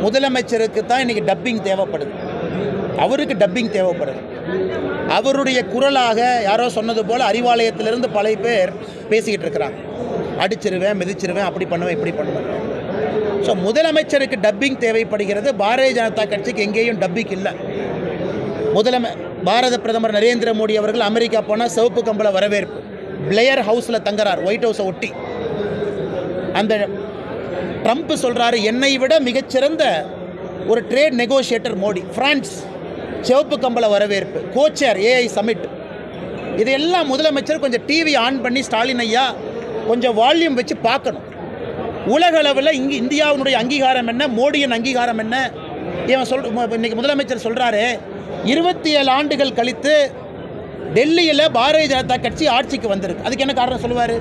முதலமைச்சருக்கு தான் இன்றைக்கி டப்பிங் தேவைப்படுது. அவருக்கு டப்பிங் தேவைப்படுது. அவருடைய குரலாக யாரோ சொன்னது போல் அறிவாலயத்திலிருந்து பல பேர் பேசிக்கிட்டு இருக்கிறாங்க. அடிச்சிருவேன், மிதிச்சிருவேன், அப்படி பண்ணுவேன், இப்படி பண்ணுவேன். ஸோ முதலமைச்சருக்கு டப்பிங் தேவைப்படுகிறது. பாரதிய ஜனதா கட்சிக்கு எங்கேயும் டப்பிங் இல்லை. பாரத பிரதமர் நரேந்திர மோடி அவர்கள் அமெரிக்கா போனால் சிவப்பு கம்பள வரவேற்பு. பிளேயர் ஹவுஸில் தங்குறார், ஒயிட் ஹவுஸை ஒட்டி. அந்த ட்ரம்ப் சொல்கிறாரு, என்னை விட மிகச்சிறந்த ஒரு ட்ரேட் நெகோஷியேட்டர் மோடி. ஃப்ரான்ஸ் சிவப்பு கம்பள வரவேற்பு. Couture AI summit. இதையெல்லாம் முதலமைச்சர் கொஞ்சம் டிவி ஆன் பண்ணி ஸ்டாலின் ஐயா கொஞ்சம் வால்யூம் வச்சு பார்க்கணும். உலக அளவில் இங்கே இந்தியாவினுடைய அங்கீகாரம் என்ன, மோடியின் அங்கீகாரம் என்ன? இன்றைக்கி முதலமைச்சர் சொல்கிறாரு, 27 ஆண்டுகள் கழித்து டெல்லியில் பாரதிய ஜனதா கட்சி ஆட்சிக்கு வந்திருக்கு. அதுக்கு என்ன காரணம் சொல்லுவார்?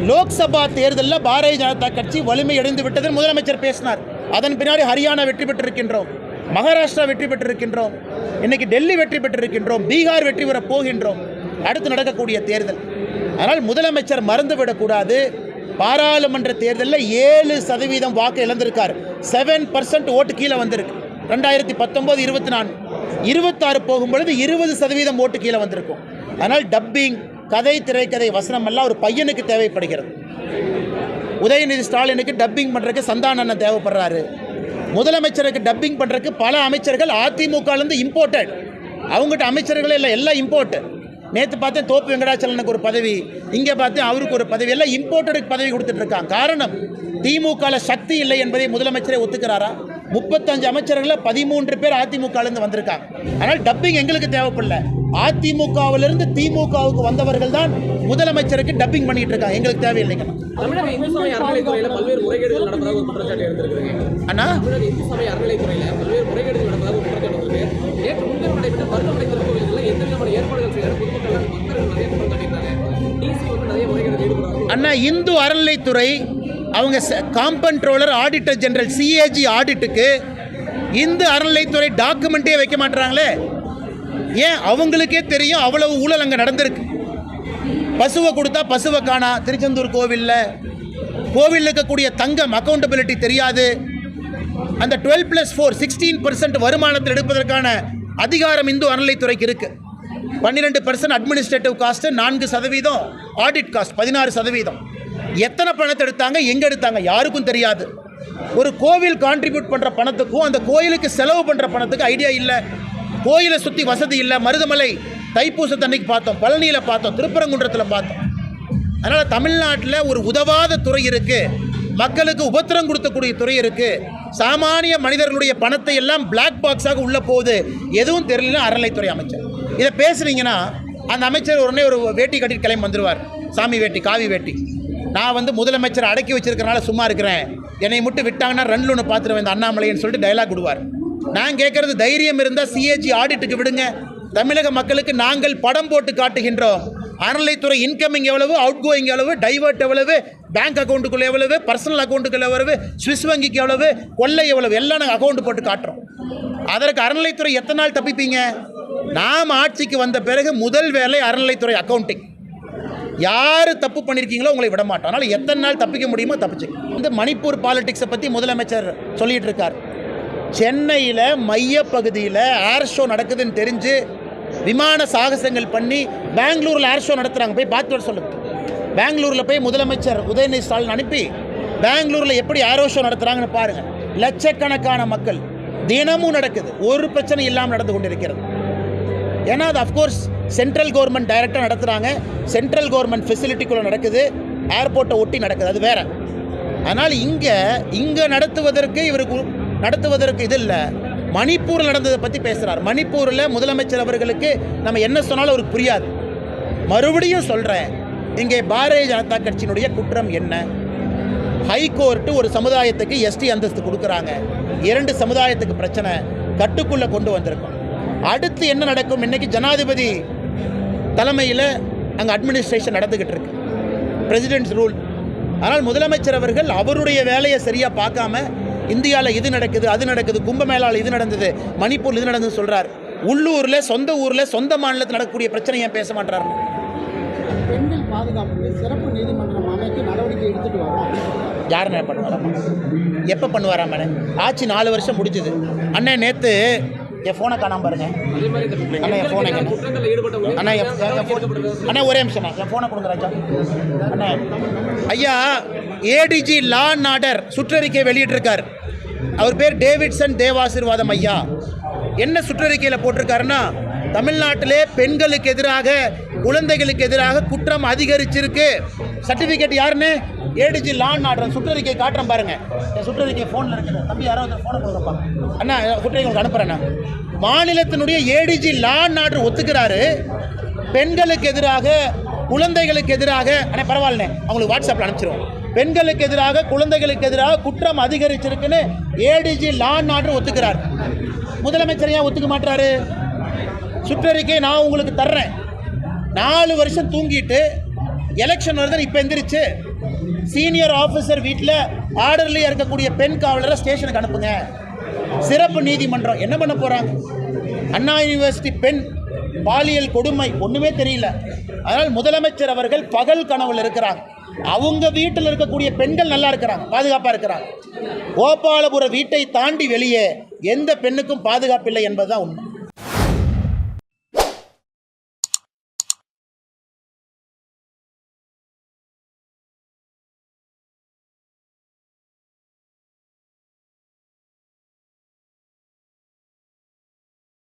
லோக்சபா தேர்தலில் பாரதிய ஜனதா கட்சி வலிமை அடைந்து விட்டதுன்னு முதலமைச்சர் பேசினார். அதன் பின்னாடி ஹரியானா வெற்றி பெற்றிருக்கின்றோம், மகாராஷ்டிரா வெற்றி பெற்றிருக்கின்றோம், இன்றைக்கி டெல்லி வெற்றி பெற்றிருக்கின்றோம், பீகார் வெற்றி பெற போகின்றோம். அடுத்து நடக்கக்கூடிய தேர்தல். அதனால் முதலமைச்சர் மறந்துவிடக்கூடாது. பாராளுமன்ற தேர்தலில் 7% வாக்கு இழந்திருக்கார். 7% ஓட்டு கீழே வந்திருக்கு. 2019, 24, 26 போகும்பொழுது 20% ஓட்டு கீழே வந்திருக்கும். அதனால் டப்பிங், கதை, திரைக்கதை, வசனம் எல்லாம் ஒரு பையனுக்கு தேவைப்படுகிறது. உதயநிதி ஸ்டாலினுக்கு டப்பிங் பண்ணுறதுக்கு சந்தானண்ணன் தேவைப்படுறாரு. முதலமைச்சருக்கு டப்பிங் பண்ணுறதுக்கு பல அமைச்சர்கள் அதிமுகலேருந்து இம்போர்ட்டட். அவங்ககிட்ட அமைச்சர்களே இல்லை, எல்லாம் இம்போர்ட்டு. நேற்று பார்த்தேன் தோப்பு வெங்கடாச்சலனுக்கு ஒரு பதவி, இங்கே பார்த்தேன் அவருக்கு ஒரு பதவி, எல்லாம் இம்போர்ட்டடுக்கு பதவி கொடுத்துட்ருக்காங்க. காரணம், திமுகவில் சக்தி இல்லை என்பதை முதலமைச்சரே ஒத்துக்கிறாரா? 35 அமைச்சர்களில் 13 பேர் அதிமுகலேருந்து வந்திருக்காங்க. அதனால் டப்பிங் எங்களுக்கு தேவைப்படல. அதிமுகவிலிருந்து திமுகவுக்கு வந்தவர்கள் தான் முதலமைச்சருக்கு டப்பிங் பண்ணிட்டு இருக்காங்க. எங்களுக்கு தேவையில்லைங்க. அண்ணா, அண்ணா, இந்து அறநிலைத்துறை அவங்க காம்பன்ட்ரோலர் ஆடிட்டர் ஜெனரல் சிஏஜி ஆடிட்டுக்கு இந்து அறநிலைத்துறை டாக்குமெண்ட்டே வைக்க மாட்டாங்களே. ஏன்? அவங்களுக்கே தெரியும் அவ்வளவு ஊழல் அங்கே நடந்திருக்கு. பசுவை கொடுத்தா பசுவை காணா. திருச்செந்தூர் கோவிலில் இருக்கக்கூடிய தங்கம் அக்கௌண்டபிலிட்டி தெரியாது. அந்த 12+4 16% வருமானத்தில் எடுப்பதற்கான அதிகாரம் இந்து அறநிலைத்துறைக்கு இருக்குது. 12% அட்மினிஸ்ட்ரேட்டிவ் காஸ்ட்டு, 4% ஆடிட் காஸ்ட், 16%. எத்தனை பணத்தை எடுத்தாங்க, எங்கே எடுத்தாங்க யாருக்கும் தெரியாது. ஒரு கோவில் கான்ட்ரிபியூட் பண்ணுற பணத்துக்கும் அந்த கோயிலுக்கு செலவு பண்ணுற பணத்துக்கு ஐடியா இல்லை. கோயிலை சுற்றி வசதி இல்லை. மருதமலை தைப்பூசத்தன்னைக்கு பார்த்தோம், பழனியில் பார்த்தோம், திருப்பரங்குன்றத்தில் பார்த்தோம். அதனால் தமிழ்நாட்டில் ஒரு உதவாத துறை இருக்குது, மக்களுக்கு உபத்திரம் கொடுக்கக்கூடிய துறை இருக்குது. சாமானிய மனிதர்களுடைய பணத்தை எல்லாம் பிளாக் பாக்ஸாக உள்ளே போகுது. எதுவும் தெரியலன்னா அறநிலைத்துறை அமைச்சர் இதை பேசுனீங்கன்னா அந்த அமைச்சர் உடனே ஒரு வேட்டி கட்டிட்டு கிளம்பி வந்துடுவார். சாமி வேட்டி, காவி வேட்டி. நான் முதலமைச்சர் அடக்கி வச்சிருக்கிறனால சும்மா இருக்கிறேன், என்னை மட்டும் விட்டாங்கன்னா ரன்ல ஒன்று பார்த்துருவேன் இந்த அண்ணாமலைன்னு சொல்லிட்டு டைலாக் விடுவார். நான் கேட்குறது, தைரியம் இருந்தால் சிஏஜி ஆடிட்டுக்கு விடுங்க. தமிழக மக்களுக்கு நாங்கள் படம் போட்டு காட்டுகின்றோம். அறநிலைத்துறை இன்கமிங் எவ்வளவு, அவுட் கோயிங் எவ்வளவு, டைவர்ட் எவ்வளவு, பேங்க் அக்கௌண்ட்டுக்குள்ள எவ்வளவு, பர்சனல் அக்கௌண்ட்டுக்குள்ள எவ்வளவு, ஸ்விஸ் வங்கிக்கு எவ்வளவு, கொள்ளை எவ்வளவு, எல்லாம் நாங்கள் அக்கௌண்ட் போட்டு காட்டுறோம். அதற்கு அறநிலைத்துறை எத்தனை நாள் தப்பிப்பீங்க? நாம் ஆட்சிக்கு வந்த பிறகு முதல் வேலை அறநிலைத்துறை அக்கௌண்டிங். யார் தப்பு பண்ணியிருக்கீங்களோ உங்களை விட மாட்டோம். அதனால் எத்தனை நாள் தப்பிக்க முடியுமோ தப்பிச்சு. இந்த மணிப்பூர் பாலிடிக்ஸை பற்றி முதலமைச்சர் சொல்லிகிட்டு இருக்கார். சென்னையில் மையப்பகுதியில் ஏர் ஷோ நடக்குதுன்னு தெரிஞ்சு விமான சாகசங்கள் பண்ணி பெங்களூரில் ஏர் ஷோ நடத்துகிறாங்க. போய் பார்த்து வர சொல்லுங்கள். பெங்களூரில் போய் முதலமைச்சர் உதயநிதி ஸ்டாலின் அனுப்பி பெங்களூரில் எப்படி ஏரோ ஷோ நடத்துகிறாங்கன்னு பாருங்கள். லட்சக்கணக்கான மக்கள் தினமும் நடக்குது, ஒரு பிரச்சனை இல்லாமல் நடந்து கொண்டிருக்கிறது. ஏன்னா அது அஃப்கோர்ஸ் சென்ட்ரல் கவர்மெண்ட் டைரெக்டாக நடத்துகிறாங்க, சென்ட்ரல் கவர்மெண்ட் ஃபெசிலிட்டிக்குள்ளே நடக்குது, ஏர்போர்ட்டை ஒட்டி நடக்குது, அது வேறு. அதனால் இங்கே நடத்துவதற்கு இது இல்லை. மணிப்பூரில் நடந்ததை பற்றி பேசுகிறார். மணிப்பூரில் முதலமைச்சர் அவர்களுக்கு நம்ம என்ன சொன்னாலும் அவருக்கு புரியாது. மறுபடியும் சொல்கிறேன், இங்கே பாரதிய ஜனதா கட்சியினுடைய குற்றம் என்ன? ஹைகோர்ட்டு ஒரு சமுதாயத்துக்கு எஸ்டி அந்தஸ்து கொடுக்குறாங்க, 2 சமுதாயத்துக்கு பிரச்சனை கட்டுக்குள்ளே கொண்டு வந்திருக்கோம். அடுத்து என்ன நடக்கும்? இன்றைக்கி ஜனாதிபதி தலைமையில் அங்கே அட்மினிஸ்ட்ரேஷன் நடந்துக்கிட்டு இருக்கு, பிரசிடென்ட்ஸ் ரூல். ஆனால் முதலமைச்சர் அவர்கள் அவருடைய வேலையை சரியாக பார்க்காம இந்தியாவில் இது நடக்குது, அது நடக்குது, கும்பமேளாவில் இது நடந்தது, மணிப்பூர் இது நடந்தது சொல்கிறார். உள்ளூரில், சொந்த ஊரில், சொந்த மாநிலத்தில் நடக்கக்கூடிய பிரச்சனை ஏன் பேச மாட்டார்? பெண்கள் பாதுகாப்புக்கு சிறப்பு நீதிமன்றம் அமைக்க நடவடிக்கை எடுத்துட்டு வரோம். யாருண்ணே பண்ணுவாராம்மா? எப்போ பண்ணுவாராம் மேடம்? ஆட்சி 4 வருஷம் முடிஞ்சுது. அண்ணே நேற்று என் ஃபோனை காணாமல் பாருங்க. அண்ணா என் ஃபோனை அண்ணா அண்ணா ஒரே நிமிஷம் என் ஃபோனை கொடுங்க ராஜா. அண்ணா ஐயா ஏடிஜி லா அண்ட் ஆர்டர் சுற்றறிக்கை வெளியிட்டிருக்கார். அவர் பேர் டேவிட்சன் தேவாசீர்வாதம் ஐயா. என்ன சுற்றறிக்கையில் போட்டிருக்காருன்னா, தமிழ்நாட்டிலே பெண்களுக்கு எதிராக குழந்தைகளுக்கு எதிராக குற்றம் அதிகரிச்சிருக்கு. சர்டிஃபிகேட் யாருன்னு? ஏடிஜி லா அண்ட் ஆர்டர் சுற்றறிக்கை காட்டுறேன் பாருங்க. என் சுற்றறிக்கை ஃபோனில் இருக்குது. தம்பி யாராவது ஃபோனை கொடுங்கப்பா. அண்ணா சுற்றறிக்கை உங்களுக்கு அனுப்புகிறேண்ணா. மாநிலத்தினுடைய ஏடிஜி லா அண்ட் ஆர்டர் ஒத்துக்கிறாரு. பெண்களுக்கு எதிராக குழந்தைகளுக்கு எதிராக அண்ணே பரவாயில்லண்ணே, அவங்களுக்கு வாட்ஸ்அப்பில் அனுப்பிச்சிருவோம். பெண்களுக்கு எதிராக குழந்தைகளுக்கு எதிராக குற்றம் அதிகரிச்சிருக்குன்னு ஏடிஜி லா அண்ட் ஆர்டர் ஒத்துக்கிறார். முதலமைச்சர் ஏன் ஒத்துக்க மாட்டாரு? சுற்றறிக்கை நான் உங்களுக்கு தர்றேன். 4 வருஷம் தூங்கிட்டு எலெக்ஷன் வருதுன்னு இப்போ எந்திரிச்சு சீனியர் ஆஃபீஸர் வீட்டில் ஆர்டர்லேயே இருக்கக்கூடிய பெண் காவலரை ஸ்டேஷனுக்கு அனுப்புங்க. சிறப்பு நீதிமன்றம் என்ன பண்ண போகிறாங்க? அண்ணா யூனிவர்சிட்டி பெண் பாலியல் கொடுமை ஒன்றுமே தெரியல. அதனால் முதலமைச்சர் அவர்கள் பகல் கனவுல இருக்கிறாங்க. அவங்க வீட்டில் இருக்கக்கூடிய பெண்கள் நல்லா இருக்கிறாங்க, பாதுகாப்பாக இருக்கிறாங்க. கோபாலபுர வீட்டை தாண்டி வெளியே எந்த பெண்ணுக்கும் பாதுகாப்பு இல்லை என்பதுதான் உண்மை.